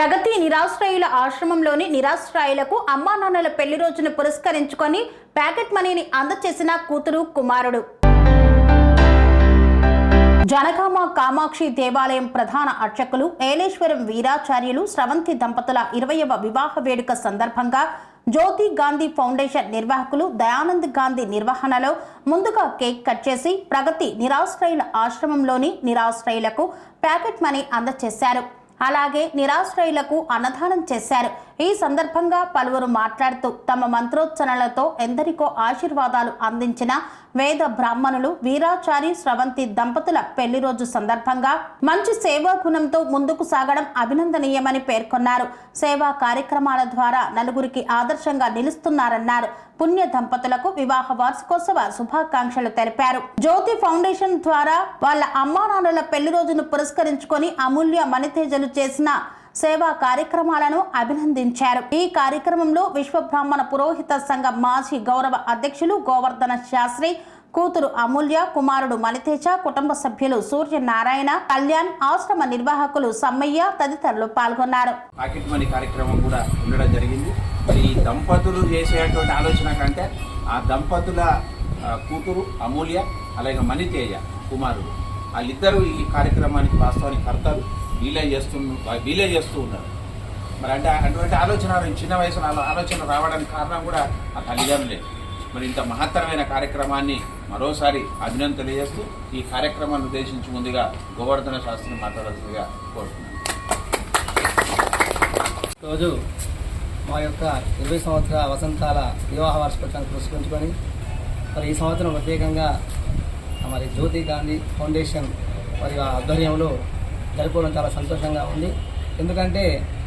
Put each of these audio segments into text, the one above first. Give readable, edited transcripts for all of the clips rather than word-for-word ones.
ప్రగతి నిరాశ్రయుల ఆశ్రమంలోని నిరాశ్రయులకు అమ్మా నాన్నల పెళ్లి రోజును పురస్కరించుకొని ప్యాకెట్ మనీని అందజేసిన కూతురు కుమారుడు. జనగామ కామాక్షి దేవాలయం ప్రధాన అర్చకులు ఏలేశ్వరం వీరాచార్యులు స్రవంతి దంపతుల 20వ వివాహ వేడుక సందర్భంగా జ్యోతి గాంధీ ఫౌండేషన్ నిర్వాహకులు దయానంద్ గాంధీ నిర్వహణలో ముందుగా కేక్ కట్ చేసి ప్రగతి నిరాశ్రయుల ఆశ్రమంలోని నిరాశ్రయులకు ప్యాకెట్ మనీ అందజేశారు. అలాగే నిరాశ్రయులకు అన్నదానం చేశారు. ఈ సందర్భంగా పలువురు మాట్లాడుతూ తమ మంత్రోచ్చరణలతో ఎందరికో ఆశీర్వాదాలు అందించిన వేద బ్రాహ్మణులు వీరాచారి స్రవంతి దంపతుల పెళ్లి రోజు సందర్భంగా మంచి సేవా గుణంతో ముందుకు సాగడం అభినందనీయమని పేర్కొన్నారు. సేవా కార్యక్రమాల ద్వారా నలుగురికి ఆదర్శంగా నిలుస్తున్నారన్నారు. పుణ్య దంపతులకు వివాహ వార్షికోత్సవ శుభాకాంక్షలు తెలిపారు. జ్యోతి ఫౌండేషన్ ద్వారా వాళ్ళ అమ్మా నాన్నల పెళ్లి రోజును పురస్కరించుకొని అమూల్య మణితేజలు చేసిన సేవా కార్యక్రమాలను అభినందించారు. ఈ కార్యక్రమంలో విశ్వ బ్రాహ్మణ పురోహిత సంఘ మాజీ గౌరవ అధ్యక్షులు గోవర్ధన శాస్త్రి, కూతురు అమూల్య, కుమారుడు మణితేజ, కుటుంబ సభ్యులు సూర్యనారాయణ, కళ్యాణ్, ఆశ్రమ నిర్వాహకులు సమ్మయ్య తదితరులు పాల్గొన్నారు. పాకెట్ మనీ కార్యక్రమం కూడా ఉండడం జరిగింది. ఈ దంపతులు చేసేటువంటి ఆలోచన కంటే ఆ దంపతుల కూతురు అమూల్య అలాగే మణితేజ కుమారుడు వాళ్ళిద్దరూ ఈ కార్యక్రమానికి వాస్తవానికి కర్తలు వీలే చేస్తూ ఉన్నారు. మరి అంటే అటువంటి ఆలోచన చిన్న వయసులో ఆలోచన రావడానికి కారణం కూడా ఆ తల్లిదండ్రులే. మరి ఇంత మహత్తరమైన కార్యక్రమాన్ని మరోసారి అభినందన తెలియజేస్తూ ఈ కార్యక్రమాన్ని ఉద్దేశించి ముందుగా గోవర్ధన శాస్త్రిని మాట్లాడాల్సిందిగా కోరుతున్నాను. రోజు మా యొక్క 20 సంవత్సరాల వసంతాల వివాహ వార్షికోత్సవాన్ని పురస్కరించుకొని మరి ఈ సంవత్సరం ప్రత్యేకంగా మరి జ్యోతి గాంధీ ఫౌండేషన్ మరి ఆధ్వర్యంలో జరుపుకోవడం చాలా సంతోషంగా ఉంది. ఎందుకంటే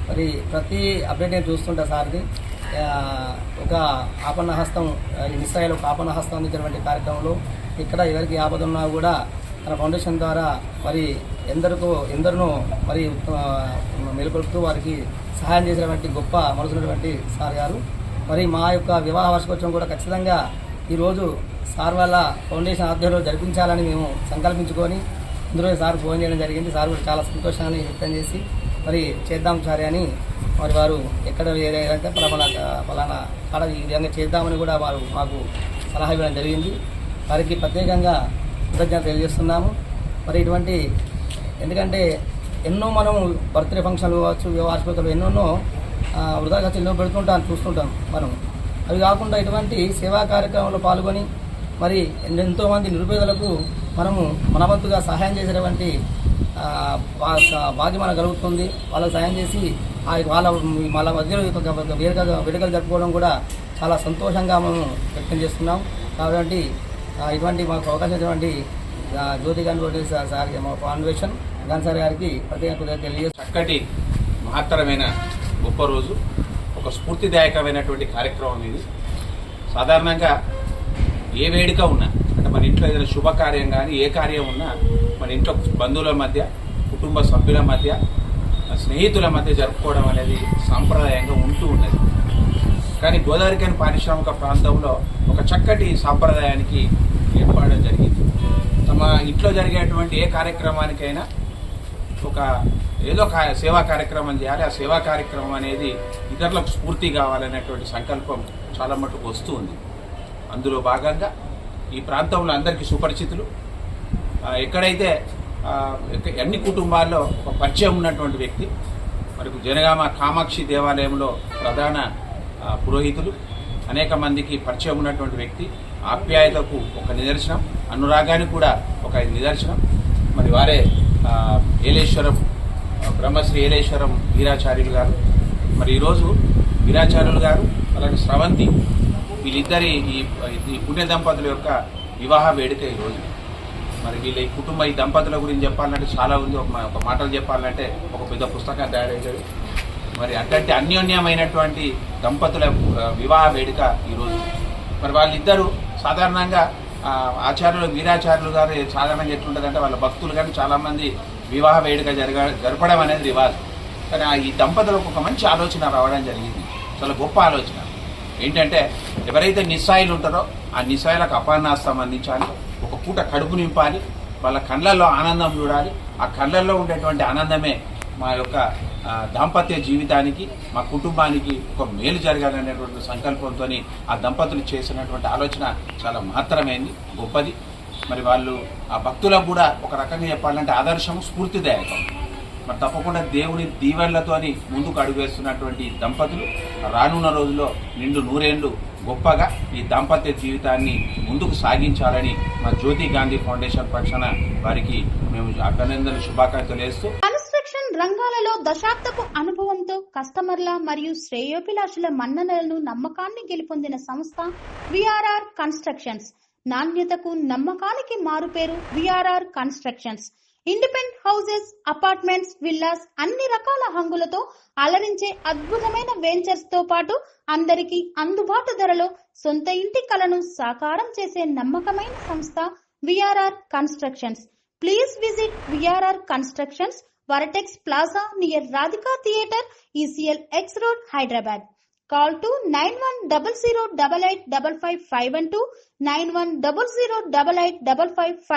మరి ప్రతి అప్డేట్ నేను చూస్తుంటా సార్ది ఒక ఆపన్న హస్తం నిస్సాయిలో ఒక ఆపన్న హస్తం అందించినటువంటి కార్యక్రమంలో ఇక్కడ ఎవరికి ఆపదున్నా కూడా తన ఫౌండేషన్ ద్వారా మరి ఎందరినో మరి మేలుకొలుపుతూ వారికి సహాయం చేసినటువంటి గొప్ప మనసున్నటువంటి సార్ గారు. మరి మా యొక్క వివాహ వార్షికోత్సవం కూడా ఖచ్చితంగా ఈరోజు సార్ వాళ్ళ ఫౌండేషన్ ఆధ్వర్యంలో జరిపించాలని మేము సంకల్పించుకొని ఇందులో సార్ ఫోన్ చేయడం జరిగింది. సార్ కూడా చాలా సంతోషాన్ని వ్యక్తం చేసి మరి చేద్దాం సార్ అని మరి వారు ఎక్కడ ఏదైతే ఫలానా కాడ ఈ విధంగా చేద్దామని కూడా వారు మాకు సలహా ఇవ్వడం జరిగింది. వారికి ప్రత్యేకంగా కృతజ్ఞత తెలియజేస్తున్నాము. మరి ఇటువంటి ఎందుకంటే ఎన్నో మనం బర్త్డే ఫంక్షన్లు కావచ్చు, వార్షికోత్సవాలు ఎన్నెన్నో వృధా ఖర్చులు పెడుతుంటాం చూస్తుంటాం మనం. అవి కాకుండా ఇటువంటి సేవా కార్యక్రమంలో పాల్గొని మరి ఎంతోమంది నిరుపేదలకు మనము మనవంతుగా సహాయం చేసేటువంటి భాగ్యం మనకు కలుగుతుంది. వాళ్ళకు సహాయం చేసి వాళ్ళ మధ్యలో వేడుకలు జరుపుకోవడం కూడా చాలా సంతోషంగా మనం వ్యక్తం చేస్తున్నాం. కాబట్టి ఇటువంటి మాకు అవకాశం ఇచ్చినటువంటి జ్యోతి గాంధీ సార్ మా ఫౌండేషన్ గాంధీ సార్ గారికి ప్రత్యేక తెలియజేస్తాం. చక్కటి మహత్తరమైన గొప్ప రోజు, ఒక స్ఫూర్తిదాయకమైనటువంటి కార్యక్రమం ఇది. సాధారణంగా ఏ వేడుక ఉన్నా అంటే మన ఇంట్లో ఏదైనా శుభకార్యం కానీ ఏ కార్యం ఉన్నా మన ఇంట్లో బంధువుల మధ్య, కుటుంబ సభ్యుల మధ్య, స్నేహితుల మధ్య జరుపుకోవడం అనేది సాంప్రదాయంగా ఉంటూ ఉన్నది. కానీ గోదావరిఖని పారిశ్రామిక ప్రాంతంలో ఒక చక్కటి సాంప్రదాయానికి ఏర్పడడం జరిగింది. తమ ఇంట్లో జరిగేటువంటి ఏ కార్యక్రమానికైనా ఒక ఏదో సేవా కార్యక్రమం చేయాలి. ఆ సేవా కార్యక్రమం అనేది ఇతరులకు స్ఫూర్తి కావాలనేటువంటి సంకల్పం చాలా మటుకు వస్తూ ఉంది. అందులో భాగంగా ఈ ప్రాంతంలో అందరికీ సుపరిచితులు, ఎక్కడైతే అన్ని కుటుంబాల్లో ఒక పరిచయం ఉన్నటువంటి వ్యక్తి, మరి జనగామ కామాక్షి దేవాలయంలో ప్రధాన పురోహితులు, అనేక మందికి పరిచయం ఉన్నటువంటి వ్యక్తి, ఆప్యాయతకు ఒక నిదర్శనం, అనురాగానికి కూడా ఒక నిదర్శనం. మరి వారే ఏలేశ్వరం బ్రహ్మశ్రీ ఏలేశ్వరం వీరాచార్యులు గారు. మరి ఈరోజు వీరాచార్యులు గారు అలాగే స్రవంతి వీళ్ళిద్దరి ఈ పుణ్య దంపతుల యొక్క వివాహ వేడుక ఈరోజు. మరి వీళ్ళ ఈ కుటుంబ ఈ దంపతుల గురించి చెప్పాలంటే చాలా ఉంది. ఒక మాటలు చెప్పాలంటే ఒక పెద్ద పుస్తకం తయారయ్యేది. మరి అట్లాంటి అన్యోన్యమైనటువంటి దంపతుల వివాహ వేడుక ఈరోజు. మరి వాళ్ళిద్దరూ సాధారణంగా ఆచార్యులు వీరాచార్యులు గారు సాధారణంగా ఎట్లుంటుందంటే వాళ్ళ భక్తులు కానీ చాలామంది వివాహ వేడుక జరపడం అనేది రివాజు. కానీ ఈ దంపతులకు ఒక మంచి ఆలోచన రావడం జరిగింది. చాలా గొప్ప ఆలోచన ఏంటంటే ఎవరైతే నిస్సాయిలు ఉంటారో ఆ నిస్సాయిలకు అపర్ణాస్తం అందించాలి, ఒక పూట కడుపు నింపాలి, వాళ్ళ కళ్ళల్లో ఆనందం చూడాలి. ఆ కళ్ళల్లో ఉండేటువంటి ఆనందమే మా యొక్క దాంపత్య జీవితానికి, మా కుటుంబానికి ఒక మేలు జరగాలనేటువంటి సంకల్పంతో ఆ దంపతులు చేసినటువంటి ఆలోచన చాలా మహత్తరమైంది, గొప్పది. మరి వాళ్ళు ఆ భక్తులకు కూడా ఒక రకంగా చెప్పాలంటే ఆదర్శం, స్ఫూర్తిదాయకం. మరి తప్పకుండా దేవుని దీవెనలతోని ముందుకు అడుగువేస్తున్నటువంటి దంపతులు రానున్న రోజుల్లో నిండు నూరేళ్లు గొప్పగా ఈ దాంపత్య జీవితాన్ని ముందుకు సాగించాలని మా జ్యోతి గాంధీ ఫౌండేషన్ పక్షాన వారికి మేము అభినందనలు, శుభాకాంక్షలు వేస్తూ కన్స్ట్రక్షన్ రంగాలలో దశాబ్దపు అనుభవంతో కస్టమర్ల మరియు శ్రేయోభిలాషుల మన్ననలను, నమ్మకాన్ని గెలుపొందిన సంస్థ విఆర్ఆర్ కన్స్ట్రక్షన్స్. నాణ్యతకు, నమ్మకానికి మారుపేరు VRR constructions. Independent houses, apartments, villas అన్ని రకాల హంగులతో అలరించే అద్భుతమైన వెంచర్స్ తో పాటు అందరికీ అందుబాటు ధరలో సొంత ఇంటి కలను సాకారం చేసే నమ్మకమైన సంస్థ VRR constructions. Please visit VRR constructions, వరటెక్స్ plaza near Radhika theatre, ECL X Road, Hyderabad. Call to 9100885555 91008855.